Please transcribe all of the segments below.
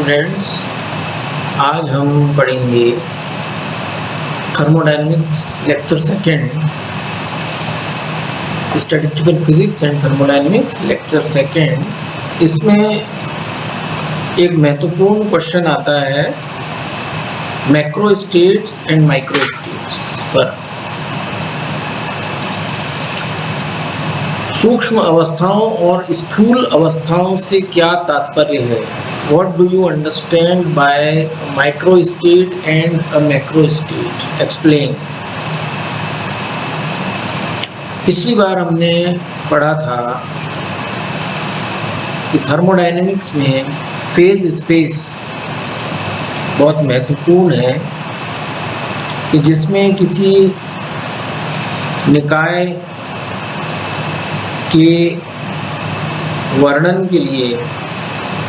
Students, आज हम पढ़ेंगे thermodynamics lecture second, statistical physics and thermodynamics lecture second. इसमें एक महत्वपूर्ण क्वेश्चन आता है macro states and micro states पर। सूक्ष्म अवस्थाओं और स्थूल अवस्थाओं से क्या तात्पर्य है? What do you understand by a micro state and a macro state? Explain. पिछली बार हमने पढ़ा था कि थर्मोडायनेमिक्स में फेज स्पेस बहुत महत्वपूर्ण है, कि जिसमें किसी निकाय के वर्णन के लिए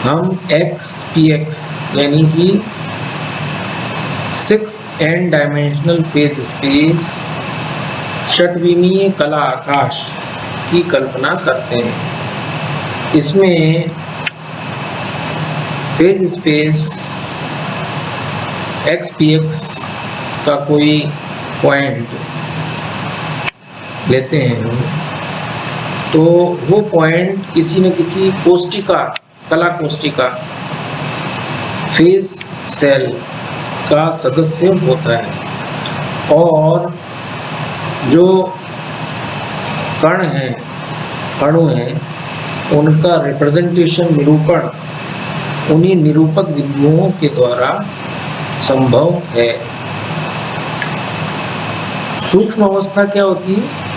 हम XPX यानी कि 6n डायमेंशनल फेज स्पेस षटविमीय कला आकाश की कल्पना करते हैं। इसमें फेज स्पेस XPX का कोई पॉइंट लेते हैं तो वो पॉइंट किसी न किसी कोष्टिका, कला कोष्टिका, फेज सेल का सदस्य होता है, और जो कण हैं, अणु हैं, उनका रिप्रेजेंटेशन, निरूपण उन्हीं निरूपक बिंदुओं के द्वारा संभव है। सूक्ष्म अवस्था क्या होती है?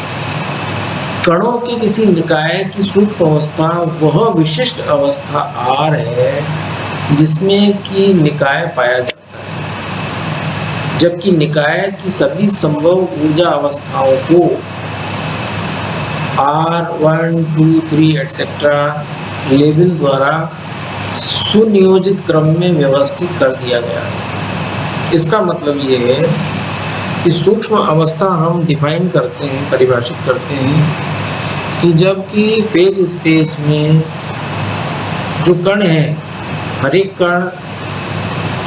कणों के किसी निकाय की सूक्ष्म अवस्था वह विशिष्ट अवस्था आर है जिसमें कि निकाय पाया जाता है, जबकि निकाय की सभी संभव ऊर्जा अवस्थाओं को R1, 2, 3 एटसेट्रा लेवल द्वारा सुनियोजित क्रम में व्यवस्थित कर दिया गया है। इसका मतलब ये है कि सूक्ष्म अवस्था हम डिफाइन करते हैं, परिभाषित करते हैं कि जबकि फेज स्पेस में जो कण हैं, हर एक कण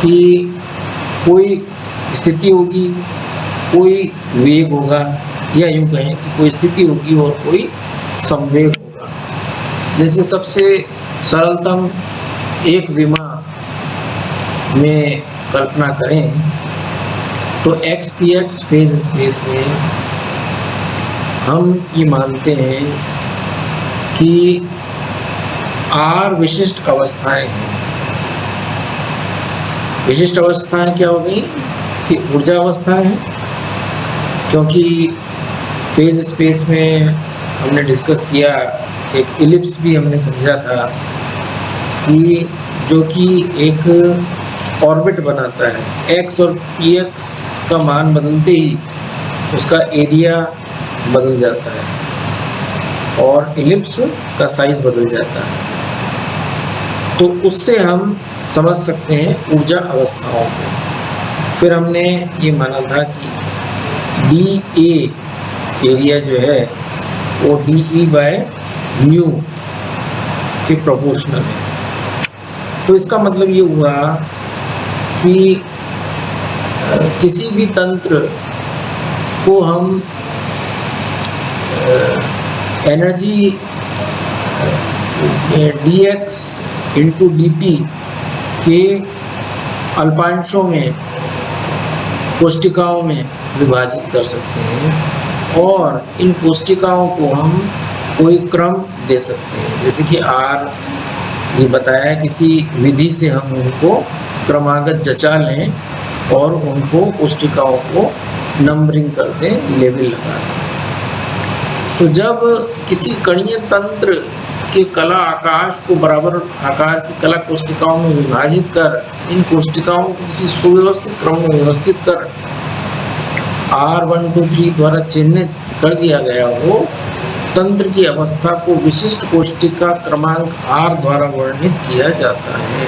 की कोई स्थिति होगी, कोई वेग होगा, या यूं कहें कि कोई स्थिति होगी और कोई संवेग होगा। जैसे सबसे सरलतम एक विमा में कल्पना करें तो XPX फेज स्पेस में हम ये मानते हैं कि R विशिष्ट अवस्थाएं हैं। विशिष्ट अवस्थाएं क्या हो गई? कि ऊर्जा अवस्थाएं हैं, क्योंकि फेज स्पेस में हमने डिस्कस किया, एक इलिप्स भी हमने समझा था कि जो कि एक ऑर्बिट बनाता है। X और PX का मान बदलते ही उसका एरिया बदल जाता है और इलिप्स का साइज बदल जाता है। तो उससे हम समझ सकते हैं ऊर्जा अवस्थाओं को। फिर हमने ये माना था कि dA एरिया जो है वो dE/μ के प्रोपोर्शनल है। तो इसका मतलब ये हुआ कि किसी भी तंत्र को हम एनर्जी dx इंटू dt के अल्पांशों में, कोष्टिकाओं में विभाजित कर सकते हैं, और इन कोष्टिकाओं को हम कोई क्रम दे सकते हैं। जैसे कि R ये बताया, किसी विधि से हम उनको क्रमागत जचा लें और उनको कोष्टिकाओं को नंबरिंग कर दें, लेवल लगा दें। तो जब किसी कणीय तंत्र के कला आकाश को बराबर आकार की कला कोष्टिकाओं में विभाजित कर, इन कोष्टिकाओं को किसी सुव्यवस्थित क्रम में व्यवस्थित कर R1, 2, 3 द्वारा चिन्हित कर दिया गया हो, तंत्र की अवस्था को विशिष्ट कोष्टिका क्रमांक R द्वारा वर्णित किया जाता है,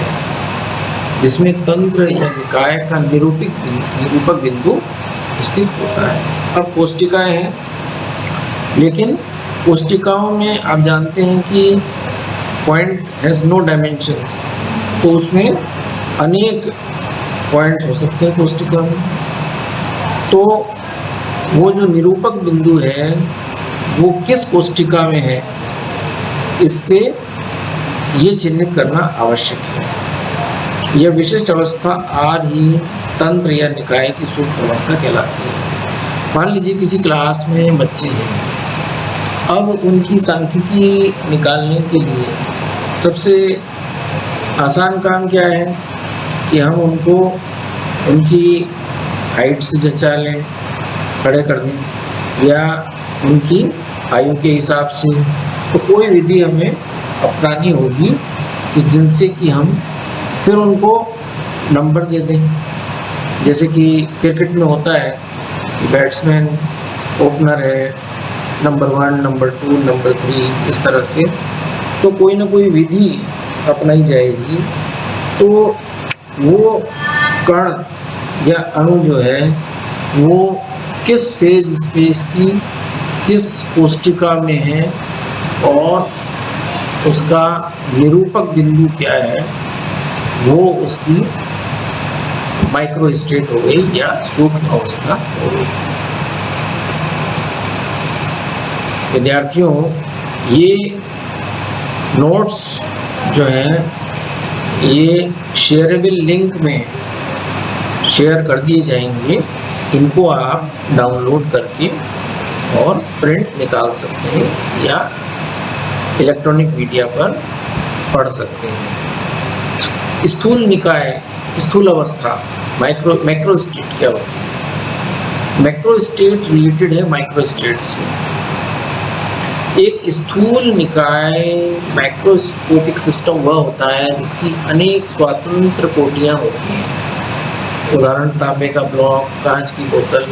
जिसमें तंत्र या निकाय का निरूपक बिंदु स्थित होता है। अब कोष्टिकाएं हैं, लेकिन कोष्टिकाओं में आप जानते हैं कि पॉइंट हैज नो डायमेंशंस, तो उसमें अनेक पॉइंट्स हो सकते हैं कोष्टिका में। तो वो जो निरूपक बिंदु है वो किस कोष्टिका में है, इससे ये चिन्हित करना आवश्यक है। यह विशिष्ट अवस्था आर ही तंत्र या निकाय की सूक्ष्म अवस्था कहलाती है। मान लीजिए किसी क्लास में बच्चे हैं, अब उनकी सांख्यिकी निकालने के लिए सबसे आसान काम क्या है कि हम उनको उनकी हाइट से जचा लें, खड़े कर दें, या उनकी आयु के हिसाब से। तो कोई विधि हमें अपनानी होगी कि जिनसे कि हम फिर उनको नंबर दे दें। जैसे कि क्रिकेट में होता है कि बैट्समैन ओपनर है, नंबर 1, नंबर 2, नंबर 3, इस तरह से। तो कोई ना कोई विधि अपनाई जाएगी, तो वो कण या अणु जो है वो किस फेज स्पेस की किस कोष्टिका में है और उसका निरूपक बिंदु क्या है, वो उसकी माइक्रो स्टेट हो गई या सूक्ष्म अवस्था हो गई। विद्यार्थियों, ये नोट्स जो हैं ये शेयरेबल लिंक में शेयर कर दिए जाएंगे। इनको आप डाउनलोड करके और प्रिंट निकाल सकते हैं या इलेक्ट्रॉनिक मीडिया पर पढ़ सकते हैं। स्थूल निकाय, स्थूल अवस्था, मैक्रो स्टेट क्या होती है? मैक्रो स्टेट रिलेटेड है माइक्रो स्टेट से। एक स्थूल निकाय मैक्रोस्कोपिक सिस्टम वह होता है जिसकी अनेक स्वतंत्र कोटियां होती हैं। उदाहरण तांबे का ब्लॉक, कांच की बोतल,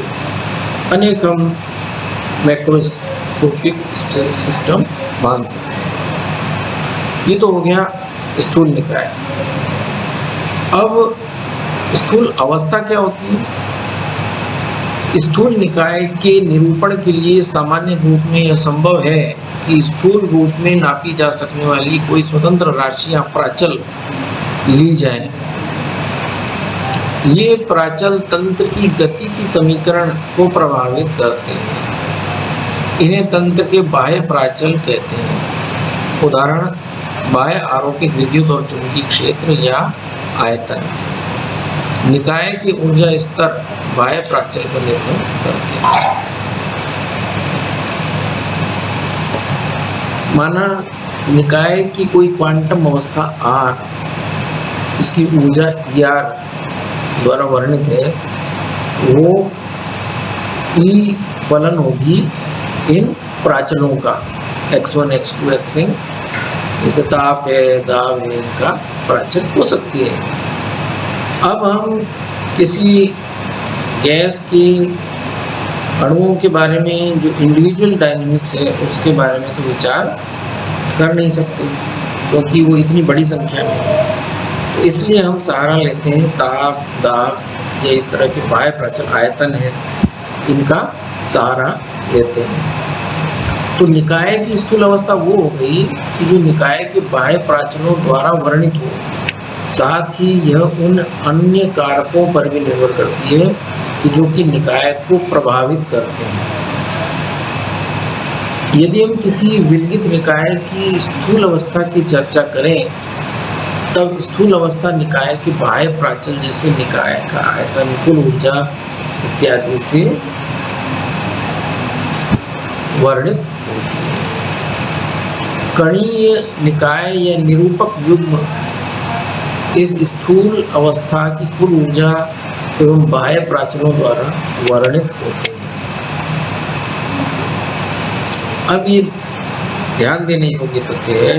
अनेक हम मैक्रोस्कोपिक सिस्टम मान सकते हैं। ये तो हो गया स्थूल निकाय। अब स्थूल अवस्था क्या होती है? स्थूल निकाय के निरूपण के लिए सामान्य रूप में यह संभव है कि स्थूल रूप में नापी जा सकने वाली कोई स्वतंत्र राशि या प्राचल ली जाए। ये प्राचल तंत्र की गति की समीकरण को प्रभावित करते हैं। इन्हें तंत्र के बाह्य प्राचल कहते हैं। उदाहरण, बाह्य आरोपित विद्युत और चुंबकीय क्षेत्र या आयतन। निकाय के ऊर्जा स्तर बाह्य प्राचल पर निर्भर करते हैं। माना निकाय की कोई क्वांटम अवस्था R, इसकी ऊर्जा ER द्वारा वर्णित है, वो E फलन होगी इन प्राचलों का, x1, x2, xn, जैसे ताप है, दाब है, इनका प्राचल हो सकती है। अब हम किसी गैस की अणुओं के बारे में जो इंडिविजुअल डायनेमिक्स है उसके बारे में तो विचार कर नहीं सकते, क्योंकि वो इतनी बड़ी संख्या में है। तो इसलिए हम सहारा लेते हैं ताप, दाब या इस तरह के बाह्य प्राचल, आयतन है, इनका सहारा लेते हैं। तो निकाय की स्थूल अवस्था वो हो गई कि जो निकाय के बाह्य प्राचलों द्वारा वर्णित हो, साथ ही यह उन अन्य कारकों पर भी निर्भर करती है कि जो कि निकाय को प्रभावित करते हैं। यदि हम किसी विलगित निकाय की स्थूल अवस्था की चर्चा करें, तब स्थूल अवस्था निकाय के बाह्य प्राचल जैसे निकाय का आयतन, कुल ऊर्जा इत्यादि से वर्णित होती है। कणीय निकाय या निरूपक युग्म इस स्थूल अवस्था की कुल ऊर्जा एवं बाह्य प्राचलों द्वारा वर्णित होते हैं। अब ये ध्यान देने योग्य तथ्य है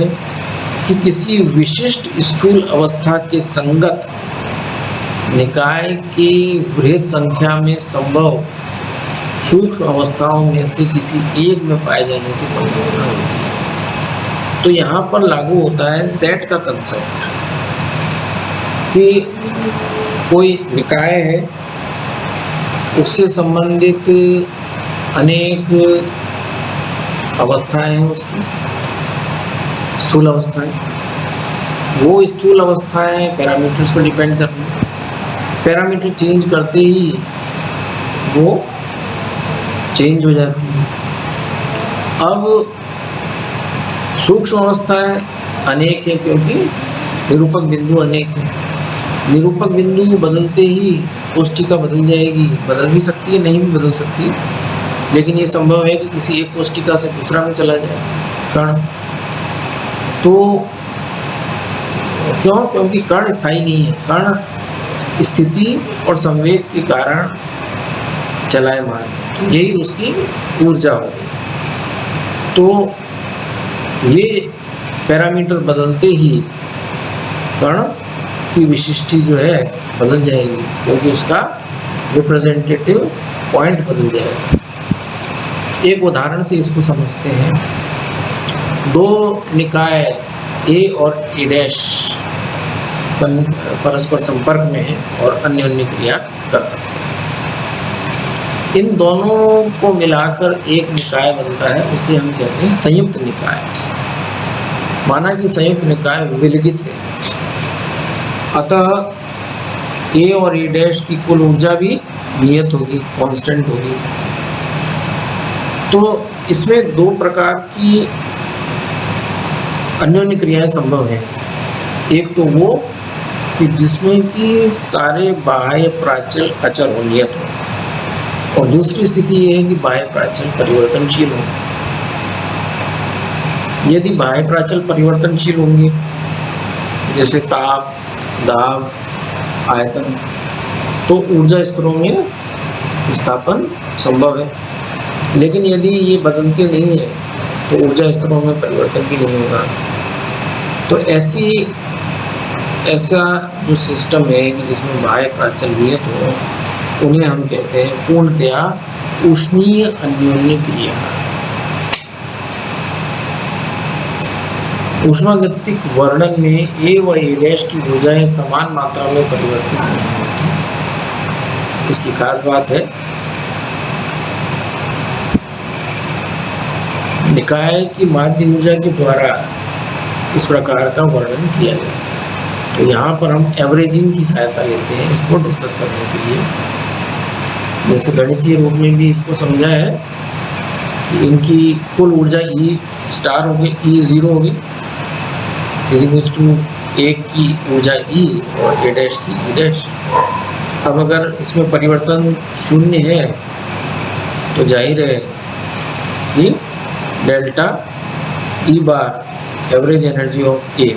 कि किसी विशिष्ट स्थूल अवस्था के संगत निकाय की बृहत संख्या में संभव सूक्ष्म अवस्थाओं में से किसी एक में पाए जाने की संभावना होती है। तो यहाँ पर लागू होता है सेट का कंसेप्ट कि कोई निकाय है, उससे संबंधित अनेक अवस्थाएं हैं, उसकी स्थूल अवस्थाएं। वो स्थूल अवस्थाएं पैरामीटर्स पर डिपेंड करती हैं, पैरामीटर चेंज करते ही वो चेंज हो जाती है। अब सूक्ष्म अवस्थाएं अनेक है, क्योंकि निरूपक बिंदु अनेक है। निरूपक बिंदु बदलते ही कोष्टिका बदल जाएगी, बदल भी सकती है, नहीं भी बदल सकती, लेकिन ये संभव है कि किसी एक कोष्टिका से दूसरा में चला जाए कण। तो क्यों? क्योंकि कण स्थायी नहीं है, कण स्थिति और संवेग के कारण चलायमान है, यही उसकी ऊर्जा होगी। तो ये पैरामीटर बदलते ही कण की विशिष्टि जो है बदल जाएगी, क्योंकि उसका रिप्रेजेंटेटिव पॉइंट बदल जाएगा। एक उदाहरण से इसको समझते हैं। दो निकाय ए और ए डैश परस्पर संपर्क में है और अन्योन्य क्रिया कर सकते हैं। इन दोनों को मिलाकर एक निकाय बनता है, उसे हम कहते हैं संयुक्त निकाय। माना कि संयुक्त निकाय विलगित है, अतः ए और ए डैश की कुल ऊर्जा भी नियत होगी, कांस्टेंट होगी। तो इसमें दो प्रकार की अन्योन्य क्रियाएं संभव है। एक तो वो कि जिसमें कि सारे बाह्य प्राचल अचर हो, नियत हो, और दूसरी स्थिति ये है कि बाह्य प्राचल परिवर्तनशील हो। यदि बाह्य प्राचल परिवर्तनशील होंगे, जैसे ताप, दाब, आयतन, तो ऊर्जा स्तरों में विस्थापन संभव है। लेकिन यदि ये बदलते नहीं है तो ऊर्जा स्तरों में परिवर्तन भी नहीं होगा। तो ऐसा जो सिस्टम है कि जिसमें बाह्य प्राचल नियत हो, उन्हें हम कहते हैं पूर्णतया ऊष्मीय अन्योन्य क्रिया। ऊष्मागतिक वर्णन में ए व ए डैश की ऊर्जाएं समान मात्रा में परिवर्तित नहीं होती। इसकी खास बात है, निकाय की माध्य ऊर्जा के द्वारा इस प्रकार का वर्णन किया जाता है। तो यहाँ पर हम एवरेजिंग की सहायता लेते हैं इसको डिस्कस करने के लिए। जैसे गणितीय रूप में भी इसको समझा है कि इनकी कुल ऊर्जा ई स्टार होगी, ई जीरो होगी, इज टू एक की ऊर्जा ई और ए डैश की ई डैश। अब अगर इसमें परिवर्तन शून्य है तो जाहिर है कि delta E bar average energy of A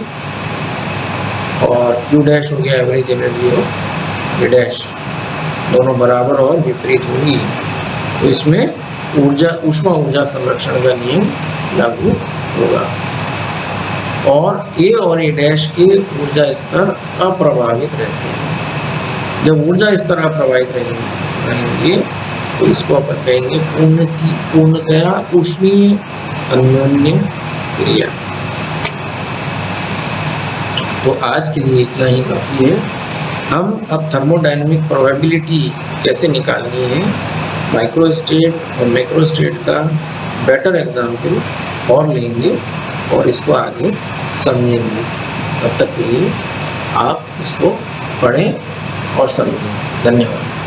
और क्यू डैश हो गया average energy of A dash, दोनों बराबर और विपरीत होंगी। तो इसमें ऊष्मा ऊर्जा संरक्षण का नियम लागू होगा और ए और ए डैश के ऊर्जा स्तर अप्रभावित रहते हैं। जब ऊर्जा स्तर अप्रभावित रहेंगे तो इसको अपन कहेंगे पूर्णतया ऊष्मीय अन्योन्य क्रिया। तो आज के लिए इतना ही काफी है। हम अब थर्मोडायनेमिक प्रोबेबिलिटी कैसे निकालनी है, माइक्रोस्टेट और मैक्रोस्टेट का बेटर एग्जाम्पल और लेंगे और इसको आगे समझेंगे। तब तक के लिए आप इसको पढ़ें और समझें। धन्यवाद।